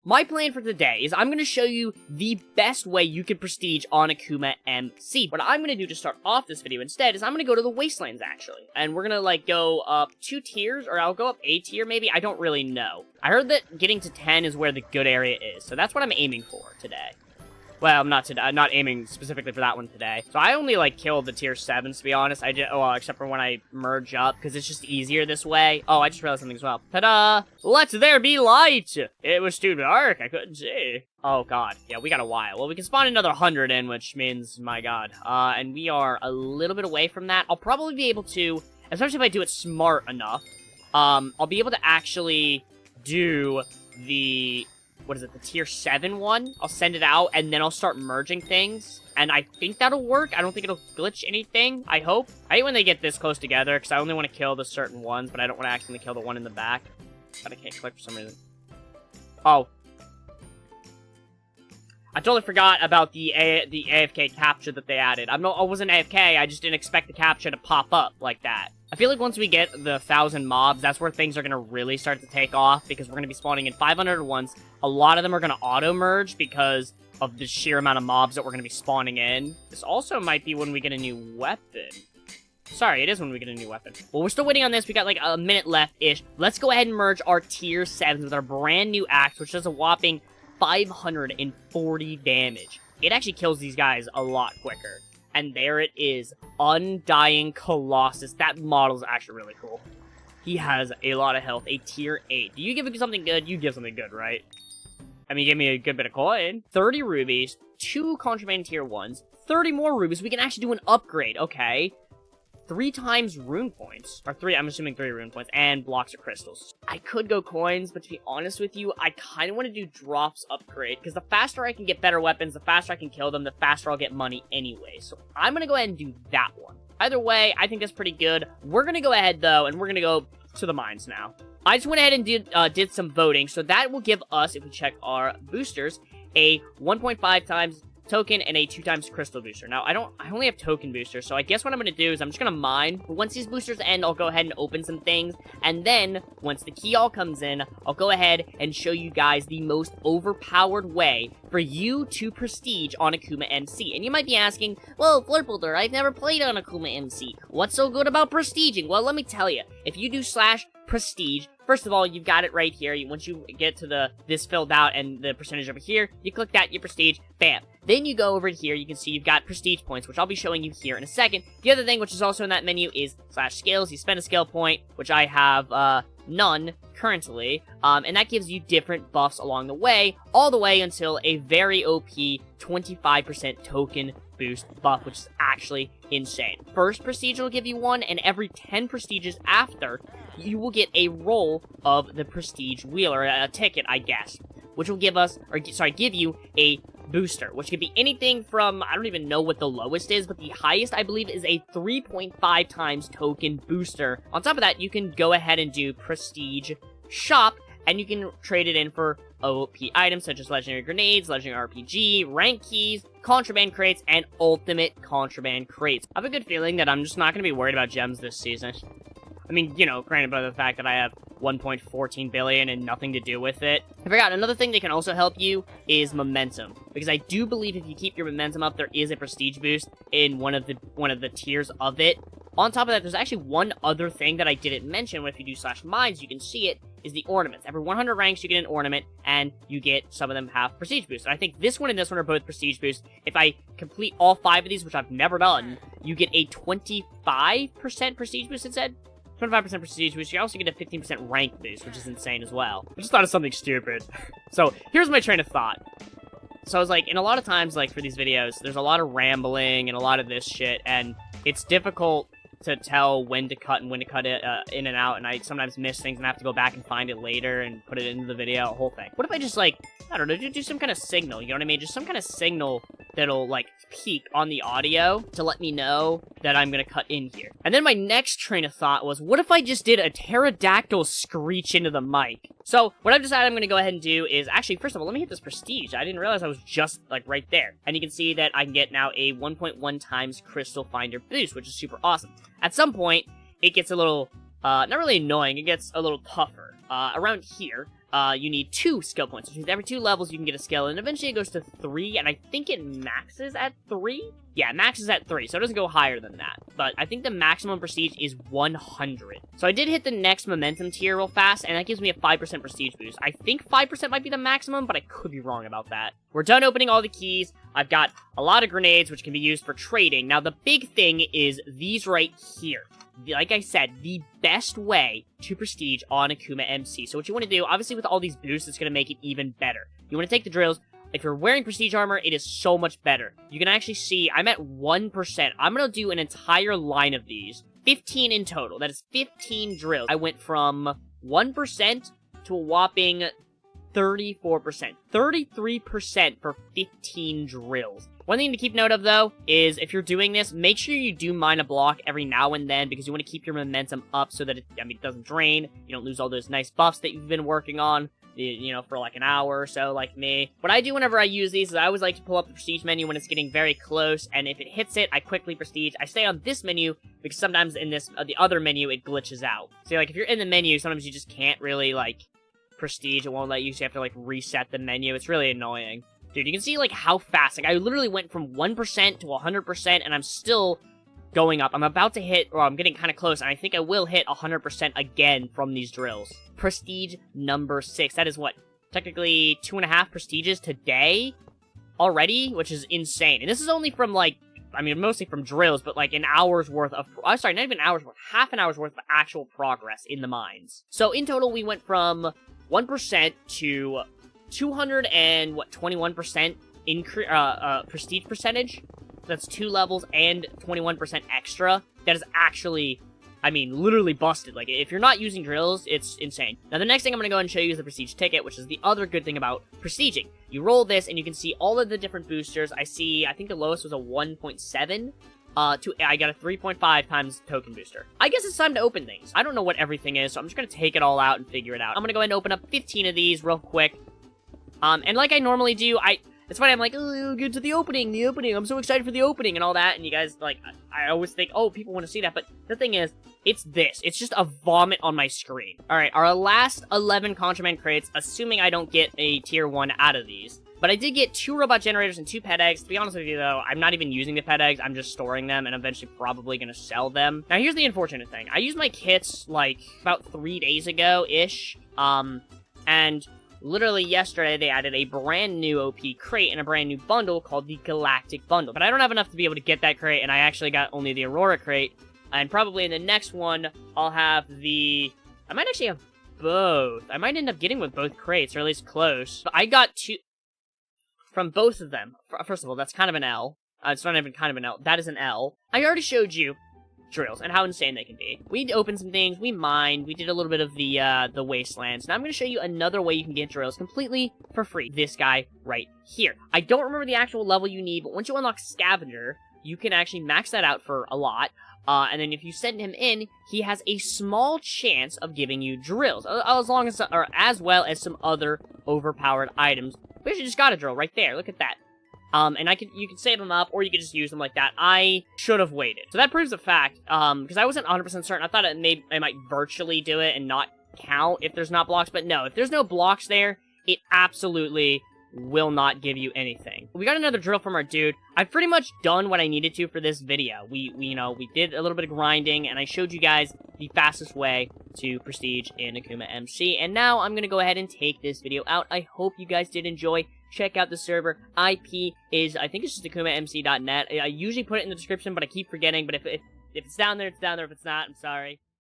my plan for today is I'm going to show you the best way you can prestige on AkumaMC. What I'm going to do to start off this video instead is I'm going to go to the Wastelands, actually. And we're going to, like, go up 2 tiers, or I'll go up a tier, maybe? I don't really know. I heard that getting to 10 is where the good area is, so that's what I'm aiming for today. Well, I'm not aiming specifically for that one today. So I only, like, killed the tier 7s, to be honest. Well, except for when I merge up, because it's just easier this way. Oh, I just realized something as well. Ta-da! Let there be light! It was too dark, I couldn't see. Oh, God. Yeah, we got a while. Well, we can spawn another 100 in, which means, my God. And we are a little bit away from that. I'll probably be able to, especially if I do it smart enough, I'll be able to actually do the... what is it, the tier 7 one? I'll send it out, and then I'll start merging things. And I think that'll work. I don't think it'll glitch anything, I hope. I hate when they get this close together, because I only want to kill the certain ones, but I don't want to accidentally kill the one in the back. But I can't click for some reason. Oh. I totally forgot about the AFK capture that they added. I wasn't AFK, I just didn't expect the capture to pop up like that. I feel like once we get the 1,000 mobs, that's where things are going to really start to take off, because we're going to be spawning in 500 at once. A lot of them are going to auto-merge because of the sheer amount of mobs that we're going to be spawning in. This also might be when we get a new weapon. Sorry, it is when we get a new weapon. Well, we're still waiting on this. We got like a minute left-ish. Let's go ahead and merge our tier 7s with our brand new axe, which does a whopping 540 damage. It actually kills these guys a lot quicker. And there it is, Undying Colossus. That model's actually really cool. He has a lot of health, a tier 8. Do you give it something good? You give something good, right? I mean, you give me a good bit of coin. 30 rubies, 2 contraband tier 1s, 30 more rubies. We can actually do an upgrade, okay. 3 times rune points, or 3, I'm assuming 3 rune points, and blocks of crystals. I could go coins, but to be honest with you, I kind of want to do drops upgrade, because the faster I can get better weapons, the faster I can kill them, the faster I'll get money anyway. So I'm going to go ahead and do that one. Either way, I think that's pretty good. We're going to go ahead, though, and we're going to go to the mines now. I just went ahead and did some voting, so that will give us, if we check our boosters, a 1.5 times token and a 2 times crystal booster. Now, I only have token boosters, so I guess what I'm going to do is I'm just going to mine. Once these boosters end, I'll go ahead and open some things, and then, once the key all comes in, I'll go ahead and show you guys the most overpowered way for you to prestige on AkumaMC. And you might be asking, well, Flurpledur, I've never played on AkumaMC. What's so good about prestiging? Well, let me tell you, if you do /prestige, first of all, you've got it right here. Once you get to this filled out and the percentage over here, you click that, you prestige, bam. Then you go over here, you can see you've got prestige points, which I'll be showing you here in a second. The other thing, which is also in that menu, is /skills. You spend a skill point, which I have none currently, and that gives you different buffs along the way, all the way until a very OP 25% token boost buff, which is actually insane. First prestige will give you 1, and every 10 prestiges after, you will get a roll of the prestige wheel, or a ticket, I guess, which will give you a booster, which could be anything from, I don't even know what the lowest is, but the highest, I believe, is a 3.5 times token booster. On top of that, you can go ahead and do prestige shop, and you can trade it in for OP items such as legendary grenades, legendary RPG, rank keys, contraband crates, and ultimate contraband crates. I have a good feeling that I'm just not going to be worried about gems this season. I mean, you know, granted by the fact that I have 1.14 billion and nothing to do with it. I forgot, another thing that can also help you is momentum. Because I do believe if you keep your momentum up, there is a prestige boost in one of the tiers of it. On top of that, there's actually one other thing that I didn't mention. If you do /mines, you can see it, is the ornaments. Every 100 ranks, you get an ornament, and you get, some of them have prestige boosts. And I think this one and this one are both prestige boosts. If I complete all 5 of these, which I've never done, you get a 25% prestige boost instead. 25% prestige boost. You also get a 15% rank boost, which is insane as well. I just thought of something stupid. So, here's my train of thought. So I was like, in a lot of times, like, for these videos, there's a lot of rambling and a lot of this shit, and it's difficult to tell when to cut and when to cut it in and out, and I sometimes miss things and have to go back and find it later and put it into the video, a whole thing. What if I just, like, I don't know, do some kind of signal, you know what I mean? Just some kind of signal that'll, like, peak on the audio to let me know that I'm gonna cut in here. And then my next train of thought was, what if I just did a pterodactyl screech into the mic? So, what I've decided I'm gonna go ahead and do is, actually, first of all, let me hit this prestige. I didn't realize I was just, like, right there. And you can see that I can get now a 1.1 times crystal finder boost, which is super awesome. At some point, it gets a little, not really annoying, it gets a little tougher. Around here, you need 2 skill points, which means every 2 levels you can get a skill, and eventually it goes to 3, and I think it maxes at 3? Yeah, it maxes at 3, so it doesn't go higher than that. But I think the maximum prestige is 100. So I did hit the next momentum tier real fast, and that gives me a 5% prestige boost. I think 5% might be the maximum, but I could be wrong about that. We're done opening all the keys. I've got a lot of grenades, which can be used for trading. Now, the big thing is these right here. Like I said, the best way to prestige on AkumaMC. So what you want to do, obviously with all these boosts, it's going to make it even better. You want to take the drills. If you're wearing prestige armor, it is so much better. You can actually see, I'm at 1%. I'm going to do an entire line of these. 15 in total. That is 15 drills. I went from 1% to a whopping 34%. 33% for 15 drills. One thing to keep note of, though, is if you're doing this, make sure you do mine a block every now and then, because you want to keep your momentum up so that it doesn't drain. You don't lose all those nice buffs that you've been working on, you know, for like an hour or so, like me. What I do whenever I use these is I always like to pull up the prestige menu when it's getting very close, and if it hits it, I quickly prestige. I stay on this menu, because sometimes in this, the other menu, it glitches out. So, like, if you're in the menu, sometimes you just can't really, like, prestige. It won't let you, so you have to, like, reset the menu. It's really annoying. Dude, you can see, like, how fast. Like, I literally went from 1% to 100%, and I'm still going up. I'm about to hit, or I'm getting kind of close, and I think I will hit 100% again from these drills. Prestige number 6. That is what? Technically 2.5 prestiges today already, which is insane. And this is only from, like, I mean, mostly from drills, but, like, an hour's worth of... sorry, not even an hour's worth. Half an hour's worth of actual progress in the mines. So, in total, we went from 1% to 221% prestige percentage. That's 2 levels and 21% extra. That is actually, I mean, literally busted. Like, if you're not using drills, it's insane. Now, the next thing I'm going to go and show you is the prestige ticket, which is the other good thing about prestiging. You roll this, and you can see all of the different boosters. I think the lowest was a 1.7. I got a 3.5 times token booster. I guess it's time to open things. I don't know what everything is, so I'm just going to take it all out and figure it out. I'm going to go ahead and open up 15 of these real quick. And like I normally do, it's funny, I'm like, oh, get to the opening, I'm so excited for the opening and all that, and you guys, like, I always think, oh, people want to see that, but the thing is, it's this. It's just a vomit on my screen. Alright, our last 11 Contraband crates, assuming I don't get a tier 1 out of these. But I did get 2 robot generators and 2 pet eggs. To be honest with you, though, I'm not even using the pet eggs. I'm just storing them and eventually probably going to sell them. Now, here's the unfortunate thing. I used my kits, like, about 3 days ago-ish. And literally yesterday, they added a brand new OP crate and a brand new bundle called the Galactic Bundle. But I don't have enough to be able to get that crate, and I actually got only the Aurora crate. And probably in the next one, I'll have the... I might actually have both. I might end up getting with both crates, or at least close. But I got 2... from both of them. First of all, that's kind of an L. It's not even kind of an L. That is an L. I already showed you drills and how insane they can be. We opened some things. We mined. We did a little bit of the wastelands. Now I'm going to show you another way you can get drills completely for free. This guy right here. I don't remember the actual level you need, but once you unlock Scavenger, you can actually max that out for a lot. And then if you send him in, he has a small chance of giving you drills, as well as some other overpowered items. We actually just got a drill right there. Look at that. And you can save them up, or you can just use them like that. I should have waited. So that proves the fact, because I wasn't 100% certain. I thought it might virtually do it and not count if there's not blocks. But no, if there's no blocks there, it absolutely will not give you anything. We got another drill from our dude. I've pretty much done what I needed to for this video. We did a little bit of grinding, and I showed you guys the fastest way to prestige in AkumaMC. And now I'm going to go ahead and take this video out. I hope you guys did enjoy. Check out the server. IP is, I think it's just AkumaMC.net. I usually put it in the description, but I keep forgetting. But if it's down there, it's down there. If it's not, I'm sorry.